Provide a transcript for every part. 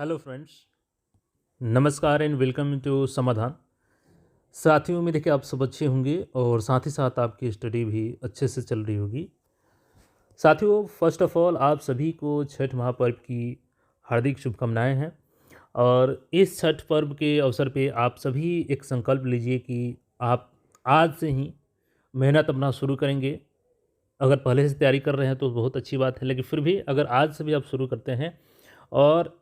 Hello friends, नमस्कार and welcome to समाधान। साथियों, उम्मीद है कि आप सब अच्छे होंगे और साथ ही साथ आपकी स्टडी भी अच्छे से चल रही होगी। साथियों, फर्स्ट ऑफ ऑल आप सभी को छठ महापर्व की हार्दिक शुभकामनाएं हैं। और इस छठ पर्व के अवसर पे आप सभी एक संकल्प लीजिए कि आप आज से ही मेहनत अपना शुरू करेंगे। अगर पहले से तैयारी कर रहे हैं तो बहुत अच्छी बात है, लेकिन फिर भी अगर आज से भी आप शुरू करते हैं और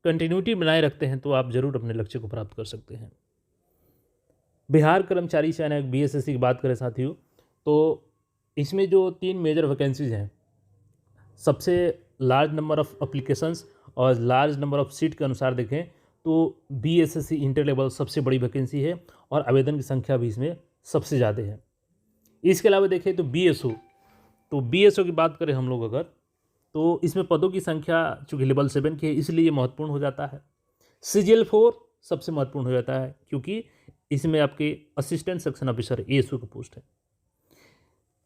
कंटिन्यूटी बनाए रखते हैं तो आप ज़रूर अपने लक्ष्य को प्राप्त कर सकते हैं। बिहार कर्मचारी चयन बीएसएससी की बात करें साथियों, तो इसमें जो 3 मेजर वैकेंसीज हैं, सबसे लार्ज नंबर ऑफ़ एप्लीकेशंस और लार्ज नंबर ऑफ़ सीट के अनुसार देखें तो बीएसएससी इंटर लेवल सबसे बड़ी वैकेंसी है और आवेदन की संख्या भी इसमें सबसे ज़्यादा है। इसके अलावा देखें तो बीएसओ की बात करें हम लोग अगर, तो इसमें पदों की संख्या चूँकि लेवल 7 की है इसलिए ये महत्वपूर्ण हो जाता है। सीजीएल 4 सबसे महत्वपूर्ण हो जाता है क्योंकि इसमें आपके असिस्टेंट सेक्शन ऑफिसर एएसओ की पोस्ट है।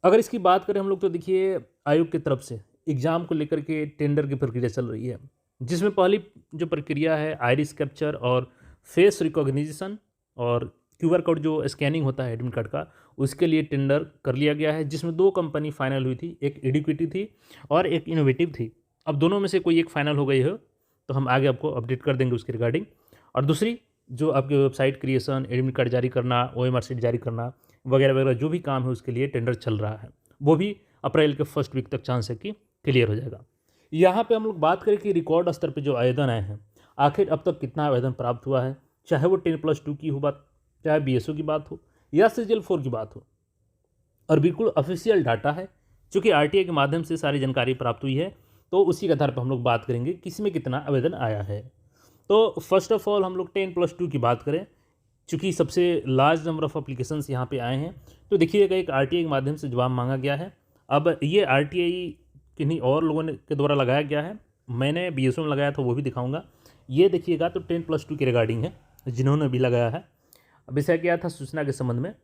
अगर इसकी बात करें हम लोग तो देखिए आयोग की तरफ से एग्ज़ाम को लेकर के टेंडर की प्रक्रिया चल रही है, जिसमें पहली जो प्रक्रिया है आइरिस कैप्चर और फेस रिकॉग्निशन और क्यूआर कोड जो स्कैनिंग होता है एडमिट कार्ड का, उसके लिए टेंडर कर लिया गया है, जिसमें 2 कंपनी फाइनल हुई थी, एक एडुकेटी थी और एक इनोवेटिव थी। अब दोनों में से कोई एक फाइनल हो गई है तो हम आगे आपको अपडेट कर देंगे उसके रिगार्डिंग। और दूसरी जो आपकी वेबसाइट क्रिएशन, एडमिट कार्ड जारी करना, ओएमआर शीट जारी करना वगैरह वगैरह जो भी काम है उसके लिए टेंडर चल रहा है, वो भी अप्रैल के फर्स्ट वीक तक चांस है कि क्लियर हो जाएगा। यहाँ पे हम लोग बात करें कि रिकॉर्ड स्तर पे जो आवेदन आए हैं, आखिर अब तक कितना आवेदन प्राप्त हुआ है, चाहे वो 10+2 की हो बात, चाहे बीएसओ की बात हो या सीजीएल 4 की बात हो। और बिल्कुल ऑफिशियल डाटा है, चूँकि आरटीआई के माध्यम से सारी जानकारी प्राप्त हुई है, तो उसी के आधार पर हम लोग बात करेंगे किस में कितना आवेदन आया है। तो फर्स्ट ऑफ ऑल हम लोग 10+2 की बात करें, चूँकि सबसे लार्ज नंबर ऑफ़ एप्लीकेशंस यहाँ पे आए हैं, तो देखिएगा एक आरटीआई के माध्यम से जवाब मांगा गया है। अब ये आरटीआई किन्हीं और लोगों ने के द्वारा लगाया गया है, मैंने बीएसओ में लगाया था वो भी दिखाऊंगा। ये देखिएगा तो 10+2 के रिगार्डिंग है, जिन्होंने भी लगाया है। विषय क्या था, सूचना के संबंध में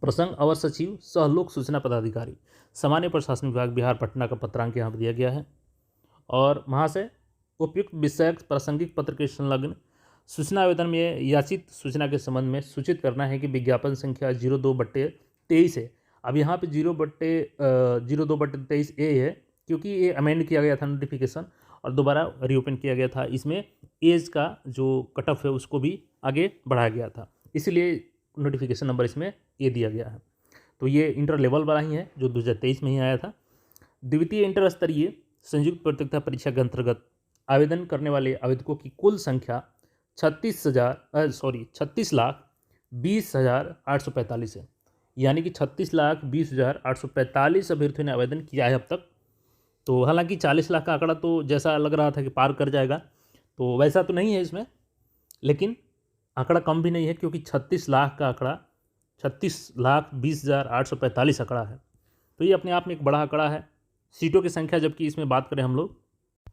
प्रसंग अवर सचिव सह लोक सूचना पदाधिकारी सामान्य प्रशासन विभाग बिहार पटना का पत्रांक यहाँ पर दिया गया है। और वहाँ से उपयुक्त विषयक प्रासंगिक पत्र के संलग्न सूचना आवेदन में याचित सूचना के संबंध में सूचित करना है कि विज्ञापन संख्या 02/23 है। अब यहाँ पे 02/23 ए है, क्योंकि ये अमेंड किया गया था नोटिफिकेशन और दोबारा रीओपन किया गया था। इसमें एज का जो कट ऑफ है उसको भी आगे बढ़ाया गया था, इसलिए नोटिफिकेशन नंबर इसमें ए दिया गया है। तो ये इंटर लेवल वाला ही है जो 2023 में ही आया था। द्वितीय इंटर स्तरीय संयुक्त प्रतियोगिता परीक्षा के अंतर्गत आवेदन करने वाले आवेदकों की कुल संख्या 36,20,845 है, यानी कि 36,20,845 अभ्यर्थियों ने आवेदन किया है अब तक। तो हालांकि 40 लाख का आंकड़ा तो जैसा लग रहा था कि पार कर जाएगा, तो वैसा तो नहीं है इसमें, लेकिन आंकड़ा कम भी नहीं है क्योंकि 36 लाख का आंकड़ा 36,20,845 आंकड़ा है। तो ये अपने आप में एक बड़ा आंकड़ा है। सीटों की संख्या जबकि इसमें बात करें हम लोग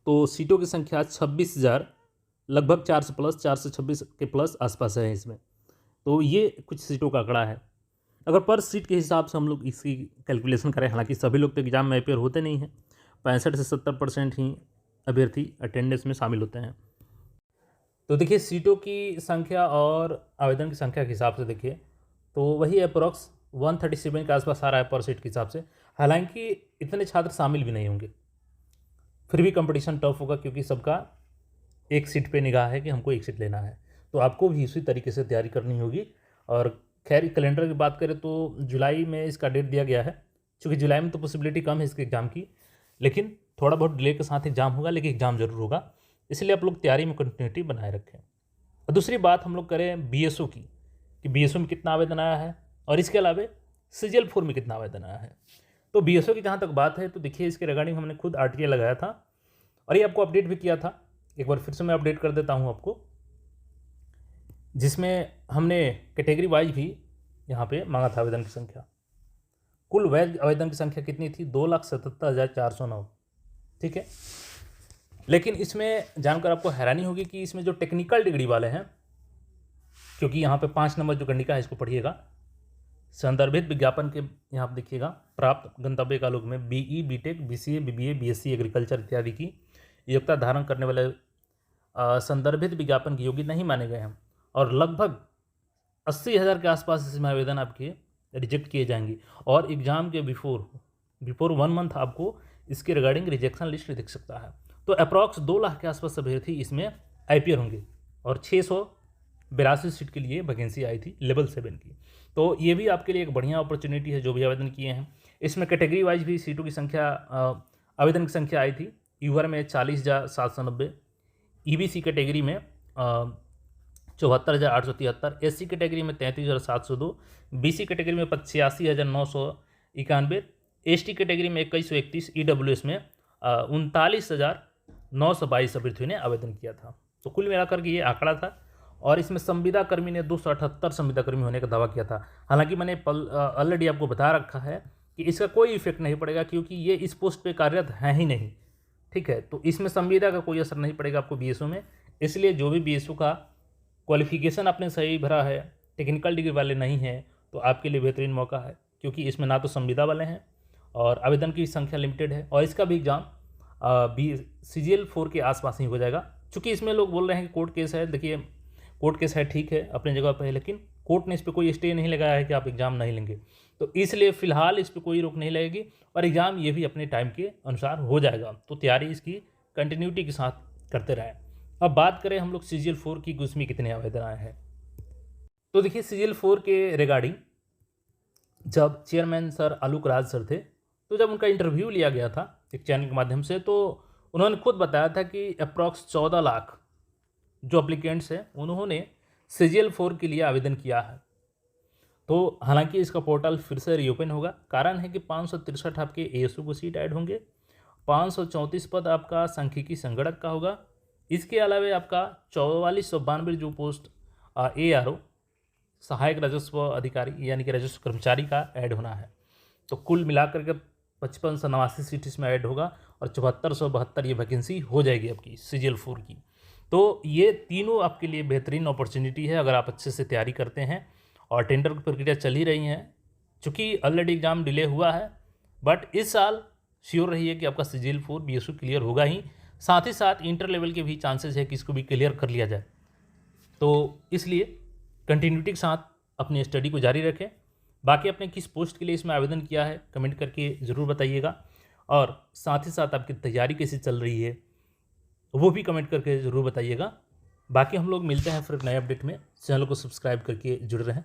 तो सीटों की संख्या 26,000 लगभग 400 प्लस 426 के प्लस आसपास है इसमें। तो ये कुछ सीटों का आंकड़ा है। अगर पर सीट के हिसाब से हम लोग इसकी कैलकुलेशन करें, हालांकि सभी लोग तो एग्जाम में अपेयर होते नहीं हैं, 65 से 70% ही अभ्यर्थी अटेंडेंस में शामिल होते हैं। तो देखिए सीटों की संख्या और आवेदन की संख्या के हिसाब से देखिए तो वही अप्रॉक्स 137 के आसपास आ रहा है पर सीट के हिसाब से। हालांकि इतने छात्र शामिल भी नहीं होंगे, फिर भी कंपटीशन टफ होगा क्योंकि सबका एक सीट पे निगाह है कि हमको एक सीट लेना है। तो आपको भी इसी तरीके से तैयारी करनी होगी। और खैर कैलेंडर की बात करें तो जुलाई में इसका डेट दिया गया है, क्योंकि जुलाई में तो पॉसिबिलिटी कम है इसके एग्ज़ाम की, लेकिन थोड़ा बहुत डिले के साथ एग्ज़ाम होगा, लेकिन एग्ज़ाम जरूर होगा। इसलिए आप लोग तैयारी में कंटिन्यूटी बनाए रखें। और दूसरी बात हम लोग करें बीएसओ की, कि बीएसओ में कितना आवेदन आया है और इसके अलावा सीजीएल 4 में कितना आवेदन आया है। तो बीएसओ की जहाँ तक बात है तो देखिए इसके रिगार्डिंग हमने खुद आरटीआई लगाया था और ये आपको अपडेट भी किया था। एक बार फिर से मैं अपडेट कर देता हूँ आपको, जिसमें हमने कैटेगरी वाइज भी यहाँ पे मांगा था आवेदन की संख्या। कुल वैध आवेदन की संख्या कितनी थी, 2,77,409। ठीक है, लेकिन इसमें जानकर आपको हैरानी होगी कि इसमें जो टेक्निकल डिग्री वाले हैं, क्योंकि यहाँ पे 5 नंबर जो गणिका है इसको पढ़िएगा, संदर्भित विज्ञापन के यहाँ पर देखिएगा प्राप्त गंतव्य कालों में BE, BTech, BCA, BBA, BSc agriculture इत्यादि की योग्यता धारण करने वाले संदर्भित विज्ञापन के योग्य नहीं माने गए हैं और लगभग 80,000 के आसपास इसमें आवेदन आपके रिजेक्ट किए जाएंगे और एग्ज़ाम के बिफोर 1 मंथ आपको इसके रिगार्डिंग रिजेक्शन लिस्ट दिख सकता है। तो अप्रॉक्स 2 लाख के आसपास अभ्यर्थी इसमें आईपीआर होंगे और 682 सीट के लिए वैकेंसी आई थी लेवल 7 की। तो ये भी आपके लिए एक बढ़िया अपॉर्चुनिटी है जो भी आवेदन किए हैं। इसमें कैटेगरी वाइज भी सीटों की संख्या, आवेदन की संख्या आई थी। यूआर में 40,790, ईबीसी कैटेगरी में 74,873, एससी कैटेगरी में 33,702, बीसी कैटेगरी में 85,991, एसटी कैटेगरी में 2131, ईडब्ल्यूएस में 39,922 अभ्यर्थियों ने आवेदन किया था। तो कुल मिलाकर के ये आंकड़ा था और इसमें संविदा कर्मी ने 278 संविदा कर्मी होने का दावा किया था। हालांकि मैंने ऑलरेडी आपको बता रखा है कि इसका कोई इफेक्ट नहीं पड़ेगा क्योंकि ये इस पोस्ट पे कार्यरत हैं ही नहीं, ठीक है। तो इसमें संविदा का कोई असर नहीं पड़ेगा आपको बीएसओ में। इसलिए जो भी बीएसओ का क्वालिफिकेशन आपने सही भरा है, टेक्निकल डिग्री वाले नहीं हैं, तो आपके लिए बेहतरीन मौका है क्योंकि इसमें ना तो संविदा वाले हैं और आवेदन की संख्या लिमिटेड है और इसका भी एग्ज़ाम CGL 4 के आसपास ही हो जाएगा। चूँकि इसमें लोग बोल रहे हैं कि कोर्ट केस है। देखिए, कोर्ट केस है, ठीक है, अपनी जगह पर है, लेकिन कोर्ट ने इस पर कोई स्टे नहीं लगाया है कि आप एग्ज़ाम नहीं लेंगे। तो इसलिए फ़िलहाल इस पर कोई रोक नहीं लगेगी और एग्ज़ाम ये भी अपने टाइम के अनुसार हो जाएगा। तो तैयारी इसकी कंटिन्यूटी के साथ करते रहें। अब बात करें हम लोग CGL 4 की, उसमें कितने आवेदन आए हैं। तो देखिए, CGL 4 के रिगार्डिंग जब chairman sir Alok Raj sir थे, तो जब उनका इंटरव्यू लिया गया था एक चैनल के माध्यम से, तो उन्होंने खुद बताया था कि अप्रॉक्स 14 लाख जो अप्लीकेंट्स हैं उन्होंने CGL 4 के लिए आवेदन किया है। तो हालांकि इसका पोर्टल फिर से रीओपन होगा। कारण है कि 563 आपके ASU को सीट ऐड होंगे, 534 पद आपका सांख्यिकी संगणक का होगा। इसके अलावा आपका 4492 जो पोस्ट ARO सहायक राजस्व अधिकारी यानी कि राजस्व कर्मचारी का ऐड होना है। तो कुल मिलाकर के 5589 सीट इसमें ऐड होगा और 7472 ये वैकेंसी हो जाएगी आपकी CGL 4 की। तो ये तीनों आपके लिए बेहतरीन अपॉर्चुनिटी है अगर आप अच्छे से तैयारी करते हैं और टेंडर की प्रक्रिया चल ही रही है। चूँकि ऑलरेडी एग्ज़ाम डिले हुआ है, बट इस साल श्योर रहिए कि आपका CGL 4 BSU क्लियर होगा ही। साथ ही साथ इंटर लेवल के भी चांसेस है कि इसको भी क्लियर कर लिया जाए। तो इसलिए कंटिन्यूटी के साथ अपनी स्टडी को जारी रखें। बाकी आपने किस पोस्ट के लिए इसमें आवेदन किया है कमेंट करके ज़रूर बताइएगा और साथ ही साथ आपकी तैयारी कैसी चल रही है वो भी कमेंट करके ज़रूर बताइएगा। बाकी हम लोग मिलते हैं फिर नए अपडेट में। चैनल को सब्सक्राइब करके जुड़े रहें।